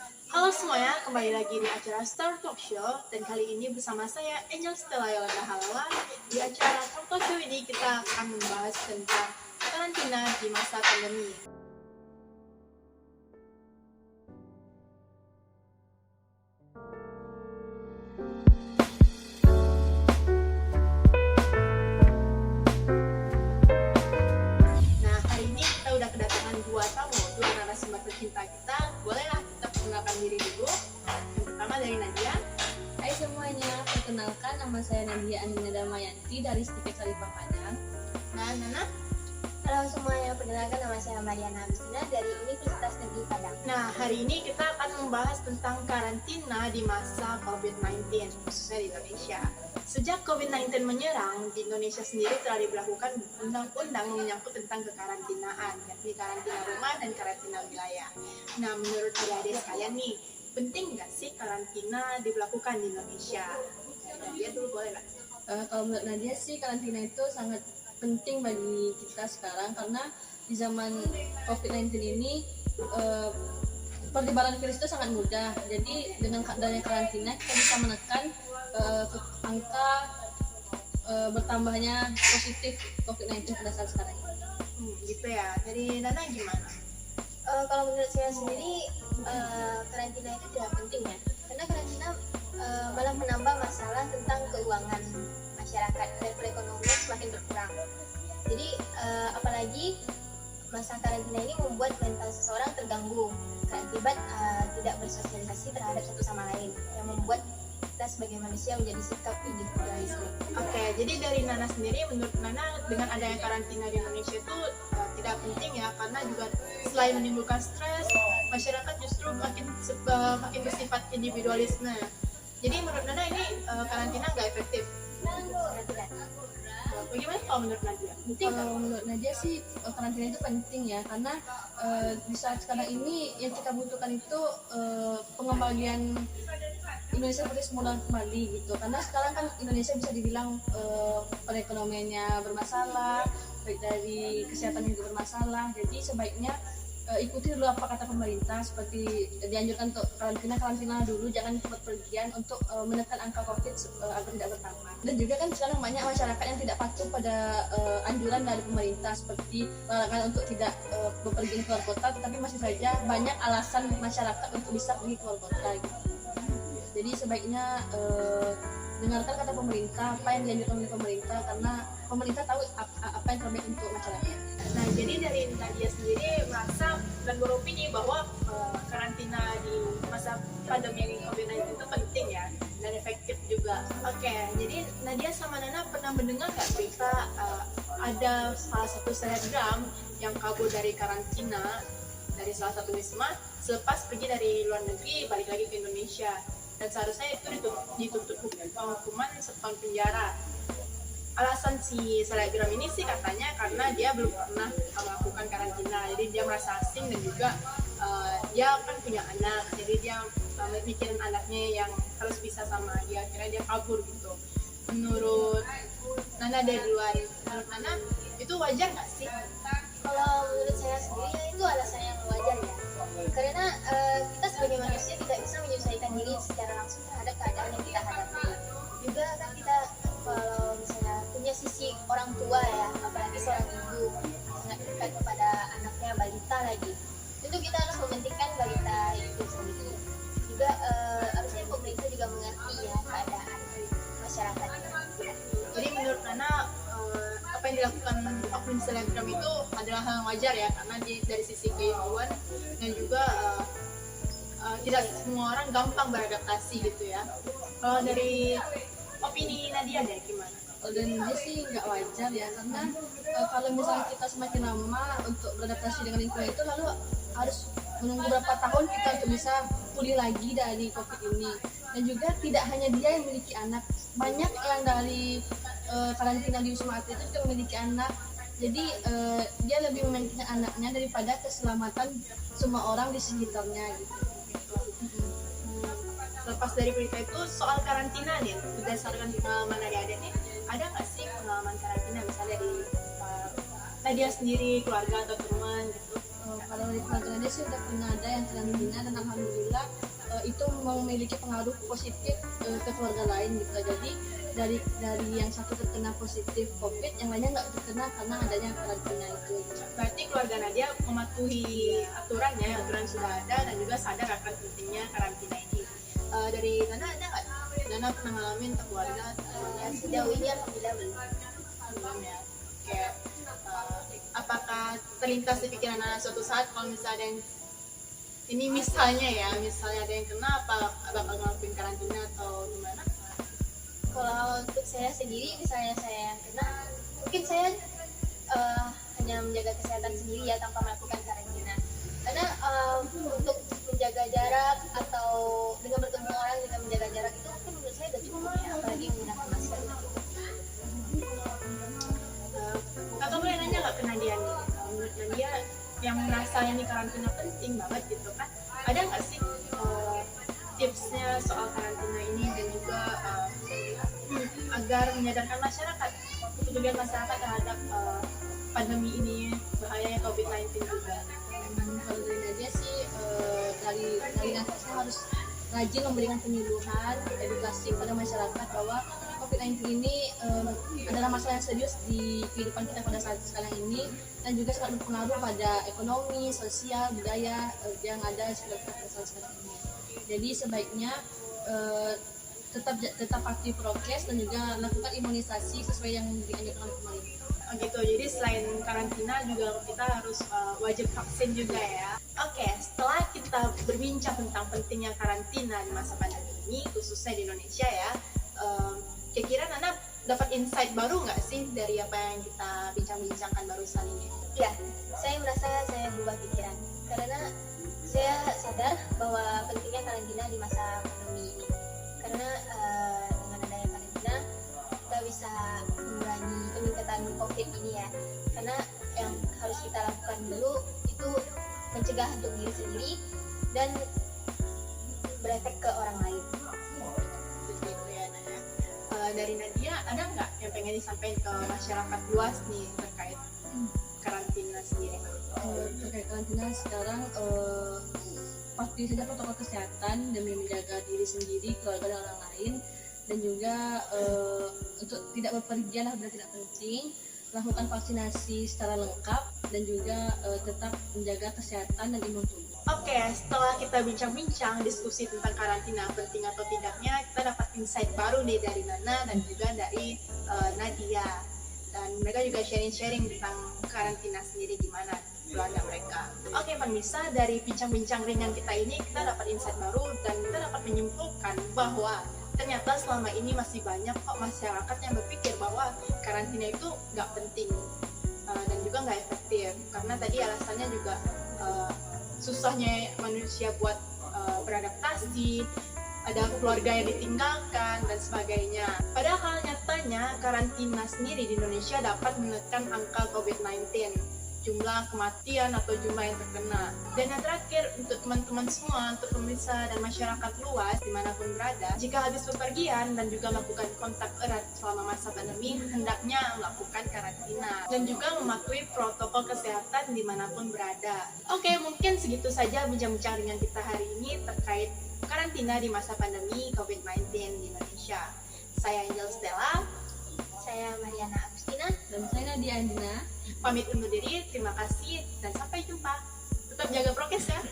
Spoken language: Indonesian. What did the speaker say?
Halo semuanya, kembali lagi di acara Star Talk Show. Dan kali ini bersama saya Angel Stella Yolanda Halawa. Di acara Star Talk Show ini kita akan membahas tentang karantina di masa pandemi. Nah, hari ini kita udah kedatangan dua narasumber tercinta kita. Bolehlah kita perkenalkan diri dulu. Yang pertama dari Nadia. Hai semuanya, perkenalkan nama saya Nadia Andina Damayanti dari Stikek Salipang Padang. Nah, Nana. Halo semuanya, perkenalkan nama saya Mariana Agustina dari Universitas Negeri Padang. Nah, hari ini kita akan membahas tentang karantina di masa COVID-19, khususnya di Indonesia. Sejak COVID-19 menyerang, di Indonesia sendiri telah diberlakukan undang-undang menyangkut tentang kekarantinaan, yakni karantina rumah dan karantina wilayah. Nah, menurut adik-adik sekalian nih, penting nggak sih karantina diberlakukan di Indonesia? Nadia dulu boleh nggak? Kalau menurut Nadia sih karantina itu sangat penting bagi kita sekarang karena di zaman COVID-19 ini penyebaran virus itu sangat mudah. Jadi dengan adanya karantina kita bisa menekan angka bertambahnya positif COVID-19 pada saat sekarang ini. Gitu ya. Dari Nana gimana? Kalau menurut saya sendiri, karantina itu tidak penting ya, karena karantina malah menambah masalah tentang keuangan masyarakat dan perekonomian semakin berkurang. Jadi apalagi masa karantina ini membuat mental seseorang terganggu akibat tidak bersosialisasi terhadap satu sama lain, yang membuat kita sebagai manusia menjadi sikap individualisme. Oke, jadi dari Nana sendiri, menurut Nana dengan adanya karantina di Indonesia itu tidak penting ya, karena juga selain menimbulkan stres, masyarakat justru makin bersifat individualisme. Jadi menurut Nana ini karantina nggak efektif. Tidak. Bagaimana kalau menurut Nadia? Kalau menurut Nadia sih karantina itu penting ya, karena di saat sekarang ini yang kita butuhkan itu pengembalian Indonesia seperti semula kembali gitu. Karena sekarang kan Indonesia bisa dibilang perekonomiannya bermasalah, baik dari kesehatan juga bermasalah. Jadi sebaiknya ikuti dulu apa kata pemerintah, seperti dianjurkan untuk karantina dulu, jangan cepat pergian untuk menekan angka COVID agar tidak bertambah. Dan juga kan sekarang banyak masyarakat yang tidak patuh pada anjuran dari pemerintah, seperti larangan untuk tidak bepergian keluar kota, tetapi masih saja banyak alasan masyarakat untuk bisa pergi keluar kota gitu. Jadi sebaiknya dengarkan kata pemerintah, apa yang dianjurkan oleh pemerintah, karena pemerintah tahu apa yang terbaik untuk masyarakat. Nah, jadi dari Nadia sendiri merasa dan beropini bahwa karantina di masa pandemi COVID-19 itu penting ya, dan efektif juga. Oke, jadi Nadia sama Nana pernah mendengar nggak berita ada salah satu selebgram yang kabur dari karantina dari salah satu wisma selepas pergi dari luar negeri balik lagi ke Indonesia, dan seharusnya itu dituntut hukuman setahun penjara. Alasan si selebgram ini sih katanya karena dia belum pernah melakukan karantina, jadi dia merasa asing, dan juga dia kan punya anak, jadi dia mikirin anaknya yang harus bisa sama dia, akhirnya dia kabur gitu. Menurut Nana dari duluan, menurut Nana itu wajar nggak sih? Kalau menurut saya sendiri itu alasan yang wajar ya, karena kita sebagai manusia tidak bisa menyesuaikan diri secara langsung terhadap keadaan yang kita hadapi. Juga kan kita kalau misalnya punya sisi orang tua ya, apalagi seorang ibu sangat dekat kepada anaknya, balita lagi, tentu kita harus mementingkan balita itu sendiri. Juga harusnya pemerintah juga mengerti ya keadaan masyarakat. Jadi menurut Nana apa yang dilakukan oknum selebgram itu adalah hal yang wajar ya, karena dari sisi keilmuan dan juga tidak semua orang gampang beradaptasi gitu ya. Kalau dari opini Nadia deh gimana? Dan dia sih nggak wajar ya, karena kalau misalnya kita semakin lama untuk beradaptasi dengan lingkungan itu, lalu harus menunggu berapa tahun kita untuk bisa pulih lagi dari COVID ini. Dan juga tidak hanya dia yang memiliki anak, banyak yang dari karantina di Wisma Atlet itu juga memiliki anak. Jadi dia lebih mementingkan anaknya daripada keselamatan semua orang di sekitarnya gitu. Lepas dari berita itu, soal karantina nih, berdasarkan pengalaman adik-adik nih, ada nggak sih pengalaman karantina misalnya di Nadia sendiri, keluarga atau teman gitu? Kalau dari keluarga dia sih udah pernah ada yang karantina, dan alhamdulillah itu memiliki pengaruh positif ke keluarga lain gitu. Jadi dari yang satu terkena positif COVID, yang lainnya nggak terkena karena adanya karantina itu. Berarti keluarga Nadia mematuhi aturan sudah ada dan juga sadar akan pentingnya karantina ini. Dari Nana ada nggak? Nana pernah ngalamin ke keluarga Ya, sejauh ini alhamdulillah belum. belum ya? Kayak apakah terlintas di pikiran Nana suatu saat kalau misalnya ada yang ini misalnya ada yang kena, apa bakal ngelakuin karantina atau gimana? Kalau untuk saya sendiri, misalnya saya yang kena, mungkin saya hanya menjaga kesehatan sendiri ya tanpa melakukan karantina. Karena untuk menjaga jarak atau dengan bertemu orang dengan menjaga jarak itu mungkin menurut saya udah cukup ya, apalagi menggunakan masker. Kakak boleh nanya nggak ke Nadia nih? Menurut Nadia yang merasa ini karantina penting banget gitu kan? Ada nggak sih tipsnya soal karantina ini dan juga agar menyadarkan masyarakat, kepedulian masyarakat terhadap pandemi ini, bahayanya COVID-19 juga? Kalau dari Nadia sih dari nafasnya harus rajin memberikan penyuluhan, edukasi kepada masyarakat bahwa COVID-19 ini adalah masalah yang serius di kehidupan kita pada saat sekarang ini, dan juga sangat berpengaruh pada ekonomi, sosial, budaya yang ada di sekitar kita pada saat sekarang ini. Jadi sebaiknya tetap patuhi prokes dan juga lakukan imunisasi sesuai yang dianjurkan oleh pemerintah. Gitu, jadi selain karantina juga kita harus wajib vaksin juga ya. Oke, setelah kita berbincang tentang pentingnya karantina di masa pandemi ini, khususnya di Indonesia ya, kira-kira Nana dapat insight baru nggak sih dari apa yang kita bincang-bincangkan barusan ini? Ya, saya merasa saya berubah pikiran karena saya sadar bahwa pentingnya karantina di masa pandemi ini. Karena dengan adanya karantina kita bisa mengurangi peningkatan COVID ini ya. Karena yang harus kita lakukan dulu itu mencegah untuk diri sendiri dan berefek ke orang lain. Begitu ya Nana. Dari Nadia ada nggak yang pengen disampaikan ke masyarakat luas nih terkait karantina sendiri? Terkait karantina sekarang patuhi saja protokol kesehatan demi menjaga diri sendiri, keluarga dan orang lain, dan juga untuk tidak berpergian apabila tidak penting, lakukan vaksinasi secara lengkap, dan juga tetap menjaga kesehatan dan imun tubuh. Oke, setelah kita bincang-bincang diskusi tentang karantina penting atau tidaknya, kita dapat insight baru nih dari Nana dan juga dari Nadia. Dan mereka juga sharing-sharing tentang karantina sendiri gimana keluarga mereka. Oke, pemirsa, dari bincang-bincang ringan kita ini kita dapat insight baru dan kita dapat menyimpulkan bahwa ternyata selama ini masih banyak kok masyarakat yang berpikir bahwa karantina itu nggak penting dan juga nggak efektif, karena tadi alasannya juga susahnya manusia buat beradaptasi, ada keluarga yang ditinggalkan dan sebagainya. Padahal nyatanya karantina sendiri di Indonesia dapat menekan angka COVID-19, jumlah kematian atau jumlah yang terkena. Dan yang terakhir, untuk teman-teman semua, untuk pemirsa dan masyarakat luas dimanapun berada, jika habis bepergian dan juga melakukan kontak erat selama masa pandemi, hendaknya melakukan karantina dan juga mematuhi protokol kesehatan dimanapun berada. Oke, mungkin segitu saja bincang-bincang dengan kita hari ini terkait karantina di masa pandemi COVID-19 di Indonesia. Saya Angel Stella, Saya Mariana Agustina. Dan saya Nadia Andina. pamit undur diri. Terima kasih dan sampai jumpa. Tetap jaga prokes ya.